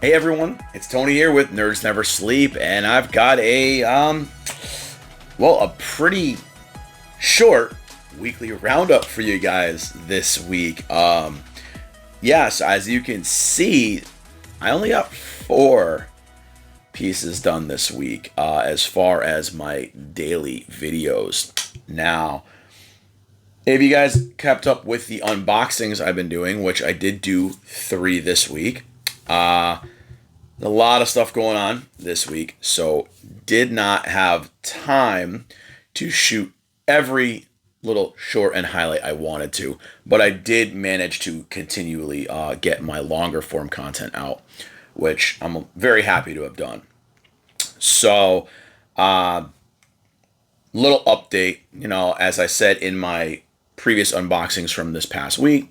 Hey everyone, it's Tony here with Nerds Never Sleep, and I've got a pretty short weekly roundup for you guys this week. Yes, as you can see, I only got 4 pieces done this week as far as my daily videos. Now, if you guys kept up with the unboxings I've been doing, which I did do 3 this week, a lot of stuff going on this week, so did not have time to shoot every little short and highlight I wanted to, but I did manage to continually get my longer form content out, which I'm very happy to have done. So, little update, as I said in my previous unboxings from this past week,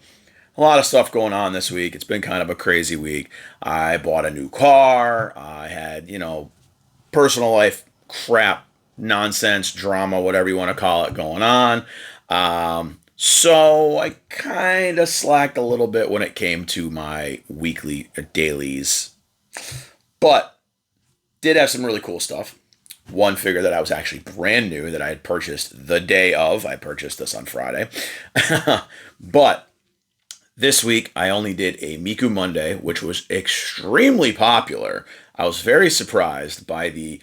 a lot of stuff going on this week. It's been kind of a crazy week. I bought a new car. I had, personal life crap, nonsense, drama, whatever you want to call it, going on. So I kind of slacked a little bit when it came to my weekly dailies, but did have some really cool stuff. One figure that I was actually brand new that I had purchased the day of. I purchased this on Friday. But this week, I only did a Miku Monday, which was extremely popular. I was very surprised by the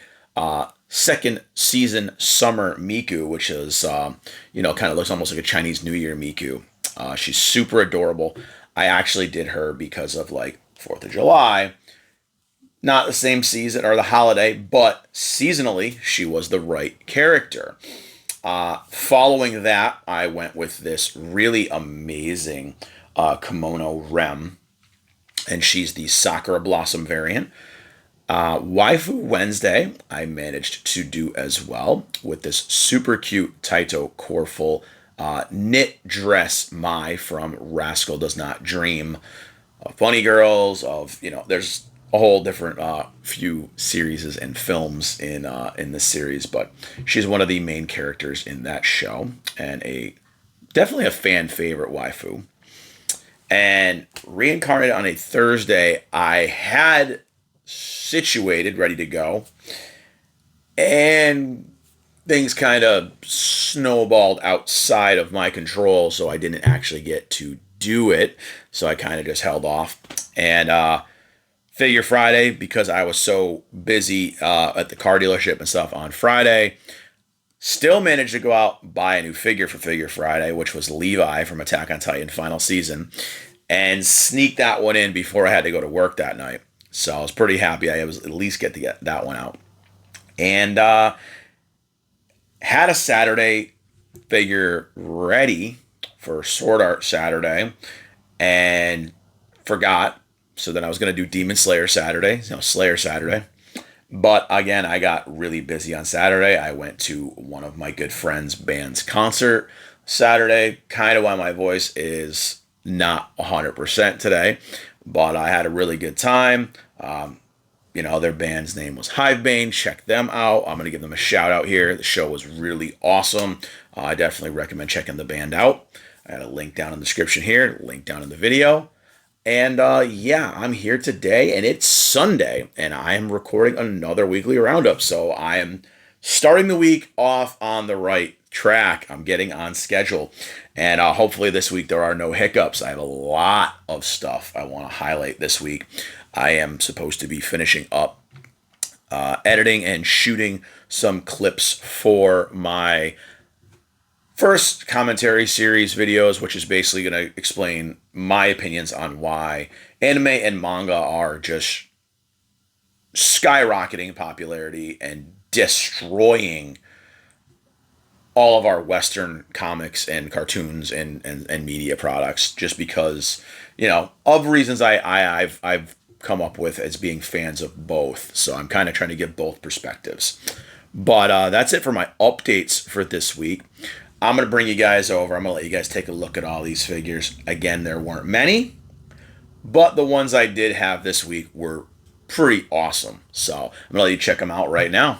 second season summer Miku, which is, kind of looks almost like a Chinese New Year Miku. She's super adorable. I actually did her because of 4th of July. Not the same season or the holiday, but seasonally, she was the right character. Following that, I went with this really amazing Kimono Rem, and she's the Sakura Blossom variant. Waifu Wednesday, I managed to do as well with this super cute Taito Corful knit dress Mai from Rascal Does Not Dream. Funny Girls, there's a whole different few series and films in this series, but she's one of the main characters in that show, and definitely a fan favorite waifu. And reincarnated on a Thursday, I had situated, ready to go, and things kind of snowballed outside of my control, so I didn't actually get to do it. So I kind of just held off. And Figure Friday, because I was so busy at the car dealership and stuff on Friday, still managed to go out and buy a new figure for Figure Friday, which was Levi from Attack on Titan Final Season, and sneak that one in before I had to go to work that night. So I was pretty happy I was at least get to get that one out. And had a Saturday figure ready for Sword Art Saturday and forgot. So then I was going to do Demon Slayer Saturday, Slayer Saturday. But again, I got really busy on Saturday. I went to one of my good friends' band's concert Saturday. Kind of why my voice is not 100% today, but I had a really good time. Their band's name was Hivebane. Check them out. I'm going to give them a shout out here. The show was really awesome. I definitely recommend checking the band out. I got a link down in the description here, link down in the video. And I'm here today, and it's Sunday, and I am recording another weekly roundup. So I am starting the week off on the right track. I'm getting on schedule, and hopefully this week there are no hiccups. I have a lot of stuff I want to highlight this week. I am supposed to be finishing up editing and shooting some clips for my first commentary series videos, which is basically going to explain my opinions on why anime and manga are just skyrocketing in popularity and destroying all of our Western comics and cartoons and media products, just because, of reasons I've come up with as being fans of both. So I'm kind of trying to give both perspectives. But that's it for my updates for this week. I'm going to bring you guys over. I'm going to let you guys take a look at all these figures. Again, there weren't many, but the ones I did have this week were pretty awesome. So I'm going to let you check them out right now.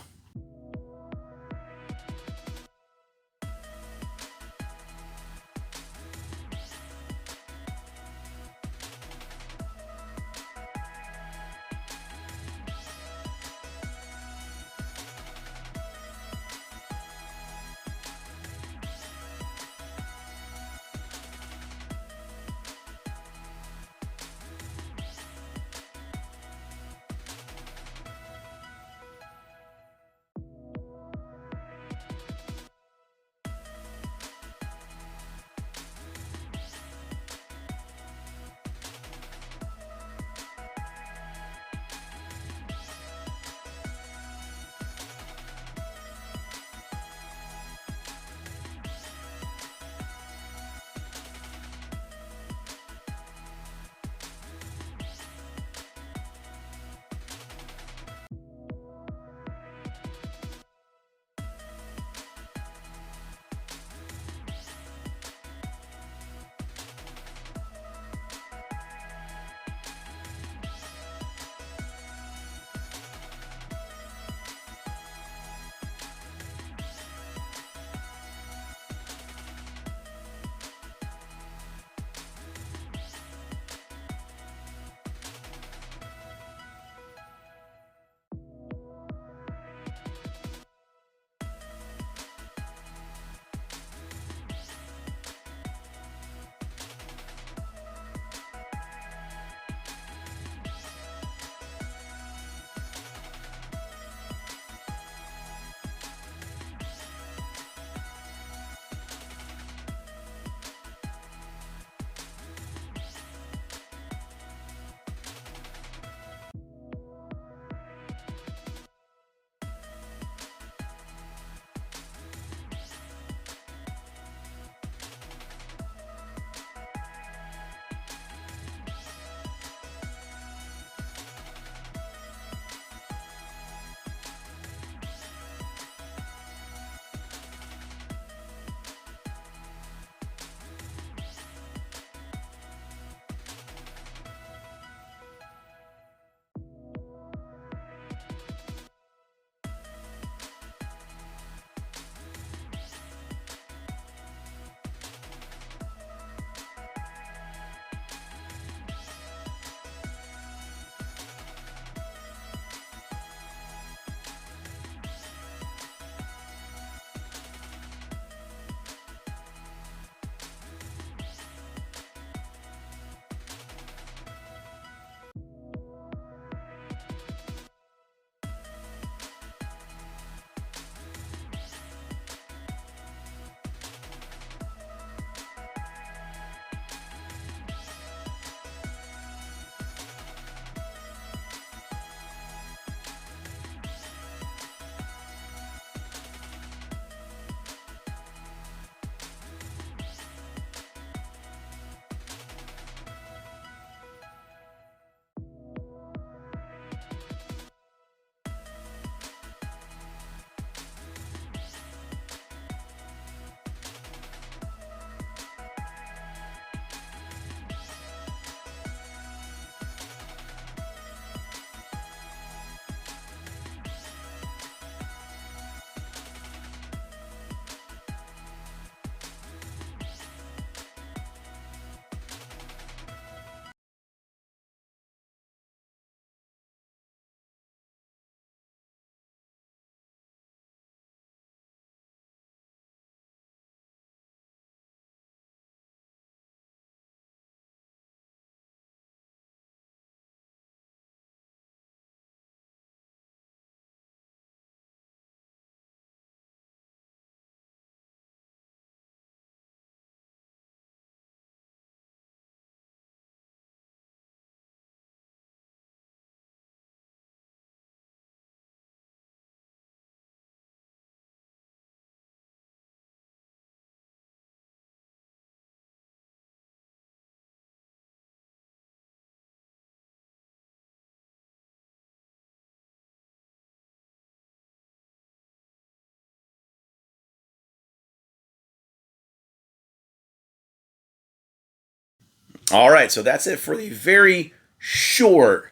All right, so that's it for the very short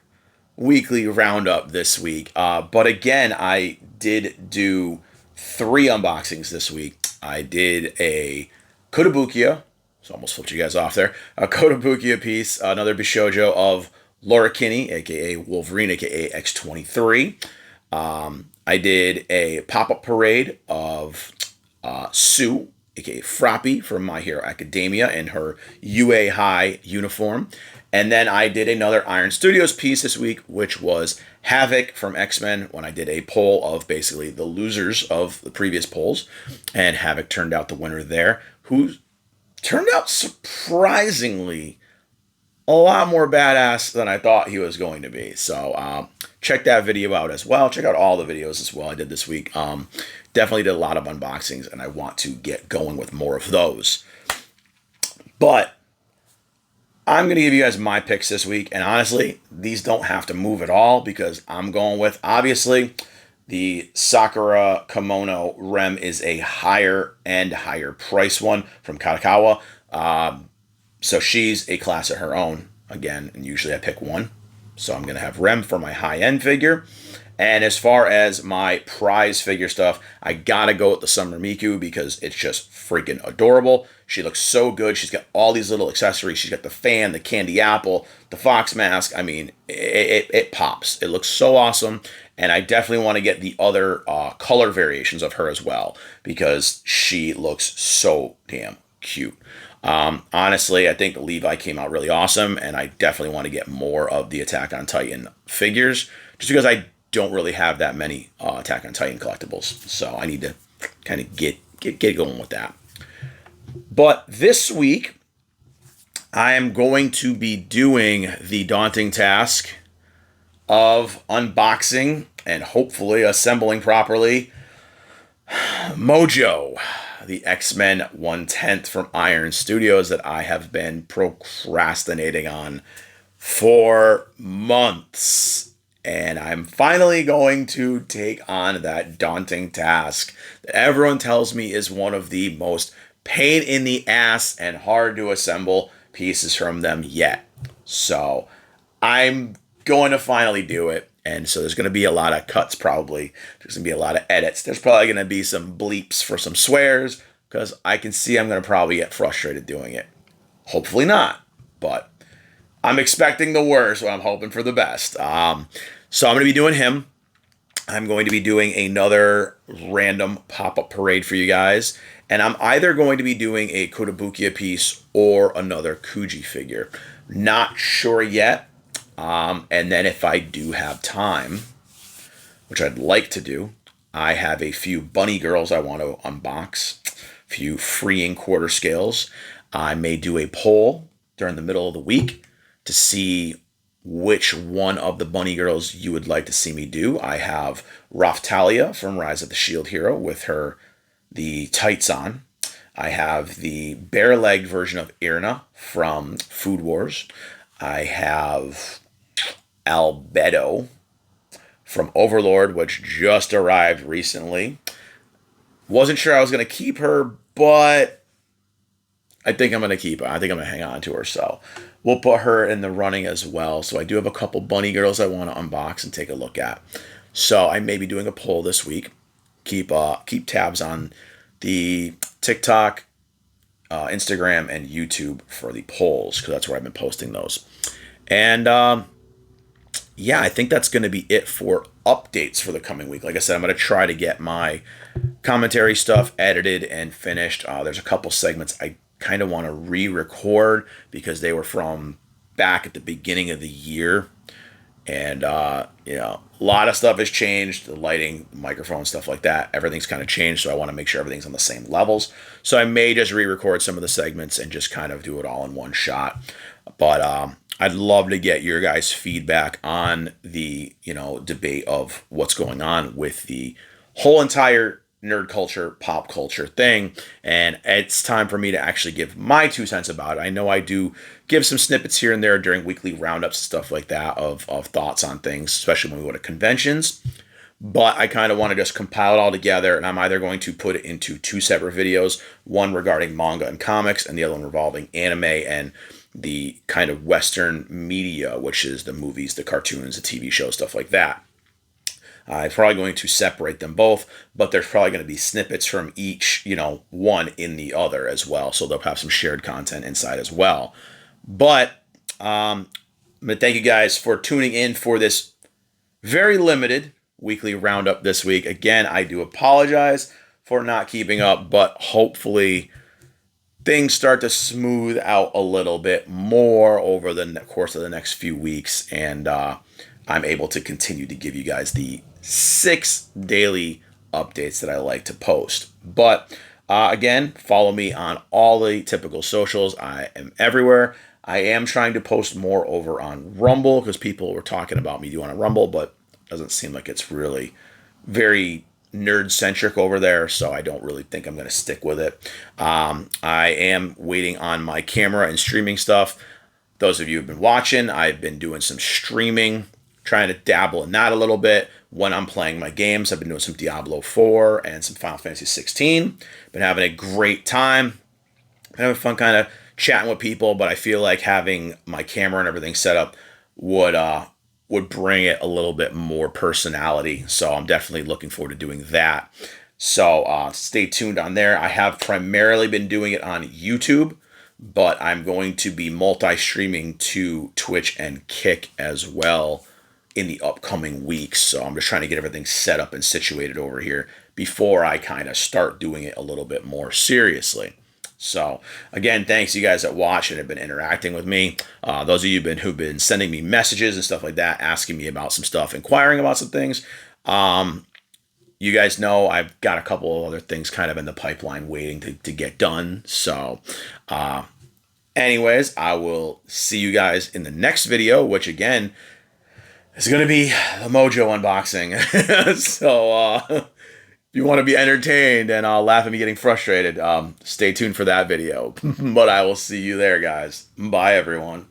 weekly roundup this week. But again, I did do 3 unboxings this week. I did a Kotobukiya, so almost flipped you guys off there. A Kotobukiya piece, another Bishojo of Laura Kinney, aka Wolverine, aka X-23. I did a pop-up parade of Sue, aka Froppy from My Hero Academia in her UA High uniform. And then I did another Iron Studios piece this week, which was Havoc from X-Men, when I did a poll of basically the losers of the previous polls. And Havoc turned out the winner there, who turned out surprisingly a lot more badass than I thought he was going to be. So check that video out as well. Check out all the videos as well I did this week. Definitely did a lot of unboxings, and I want to get going with more of those. But I'm going to give you guys my picks this week, and honestly, these don't have to move at all because I'm going with, obviously, the Sakura Kimono Rem is a higher price one from Katakawa. So she's a class of her own, again, and usually I pick one. So I'm going to have Rem for my high-end figure. And as far as my prize figure stuff, I got to go with the Summer Miku because it's just freaking adorable. She looks so good. She's got all these little accessories. She's got the fan, the candy apple, the fox mask. I mean, it pops. It looks so awesome. And I definitely want to get the other color variations of her as well because she looks so damn cute. Honestly, I think the Levi came out really awesome, and I definitely want to get more of the Attack on Titan figures just because I don't really have that many Attack on Titan collectibles. So I need to kind of get going with that. But this week, I am going to be doing the daunting task of unboxing and hopefully assembling properly Mojo, the X-Men 1/10 from Iron Studios that I have been procrastinating on for months. And I'm finally going to take on that daunting task that everyone tells me is one of the most pain in the ass and hard to assemble pieces from them yet. So I'm going to finally do it. And so there's going to be a lot of cuts probably. There's going to be a lot of edits. There's probably going to be some bleeps for some swears because I can see I'm going to probably get frustrated doing it. Hopefully not, but I'm expecting the worst, but I'm hoping for the best. So I'm going to be doing him. I'm going to be doing another random pop-up parade for you guys. And I'm either going to be doing a Kotobukiya piece or another Kuji figure. Not sure yet. And then if I do have time, which I'd like to do, I have a few bunny girls I want to unbox. A few freeing quarter scales. I may do a poll during the middle of the week to see which one of the bunny girls you would like to see me do. I have Raftalia from Rise of the Shield Hero with the tights on. I have the bare-legged version of Irna from Food Wars. I have Albedo from Overlord, which just arrived recently. Wasn't sure I was going to keep her, but I think I'm going to keep her. I think I'm going to hang on to her, so we'll put her in the running as well. So I do have a couple bunny girls I want to unbox and take a look at. So I may be doing a poll this week. Keep tabs on the TikTok, Instagram, and YouTube for the polls because that's where I've been posting those. And yeah, I think that's going to be it for updates for the coming week. Like I said, I'm going to try to get my commentary stuff edited and finished. There's a couple segments I kind of want to re-record because they were from back at the beginning of the year. And, a lot of stuff has changed. The lighting, the microphone, stuff like that. Everything's kind of changed, so I want to make sure everything's on the same levels. So I may just re-record some of the segments and just kind of do it all in one shot. But I'd love to get your guys' feedback on the, debate of what's going on with the whole entire nerd culture, pop culture thing. And it's time for me to actually give my 2 cents about it. I know I do give some snippets here and there during weekly roundups and stuff like that of thoughts on things, especially when we go to conventions. But I kind of want to just compile it all together, and I'm either going to put it into 2 separate videos, one regarding manga and comics, and the other one revolving anime and the kind of Western media, which is the movies, the cartoons, the TV shows, stuff like that. I'm probably going to separate them both, but there's probably going to be snippets from each, one in the other as well. So they'll have some shared content inside as well. But I'm going to thank you guys for tuning in for this very limited weekly roundup this week. Again, I do apologize for not keeping up, but hopefully things start to smooth out a little bit more over the course of the next few weeks, and I'm able to continue to give you guys the 6 daily updates that I like to post. But again, follow me on all the typical socials. I am everywhere. I am trying to post more over on Rumble because people were talking about me doing a Rumble, but it doesn't seem like it's really very nerd centric over there, so I don't really think I'm going to stick with it. I am waiting on my camera and streaming stuff. Those of you who've been watching, I've been doing some streaming, trying to dabble in that a little bit when I'm playing my games. I've been doing some Diablo 4 and some Final Fantasy 16. Been having a great time. Been having fun kind of chatting with people, but I feel like having my camera and everything set up would bring it a little bit more personality. So I'm definitely looking forward to doing that. So stay tuned on there. I have primarily been doing it on YouTube, but I'm going to be multi-streaming to Twitch and Kick as well in the upcoming weeks. So I'm just trying to get everything set up and situated over here before I kind of start doing it a little bit more seriously. So again, thanks you guys that watch and have been interacting with me. Those of you who've been sending me messages and stuff like that, asking me about some stuff, inquiring about some things. You guys know I've got a couple of other things kind of in the pipeline waiting to get done. So anyways, I will see you guys in the next video, which again is going to be the Mojo unboxing. So if you want to be entertained and laugh at me getting frustrated, stay tuned for that video. But I will see you there, guys. Bye, everyone.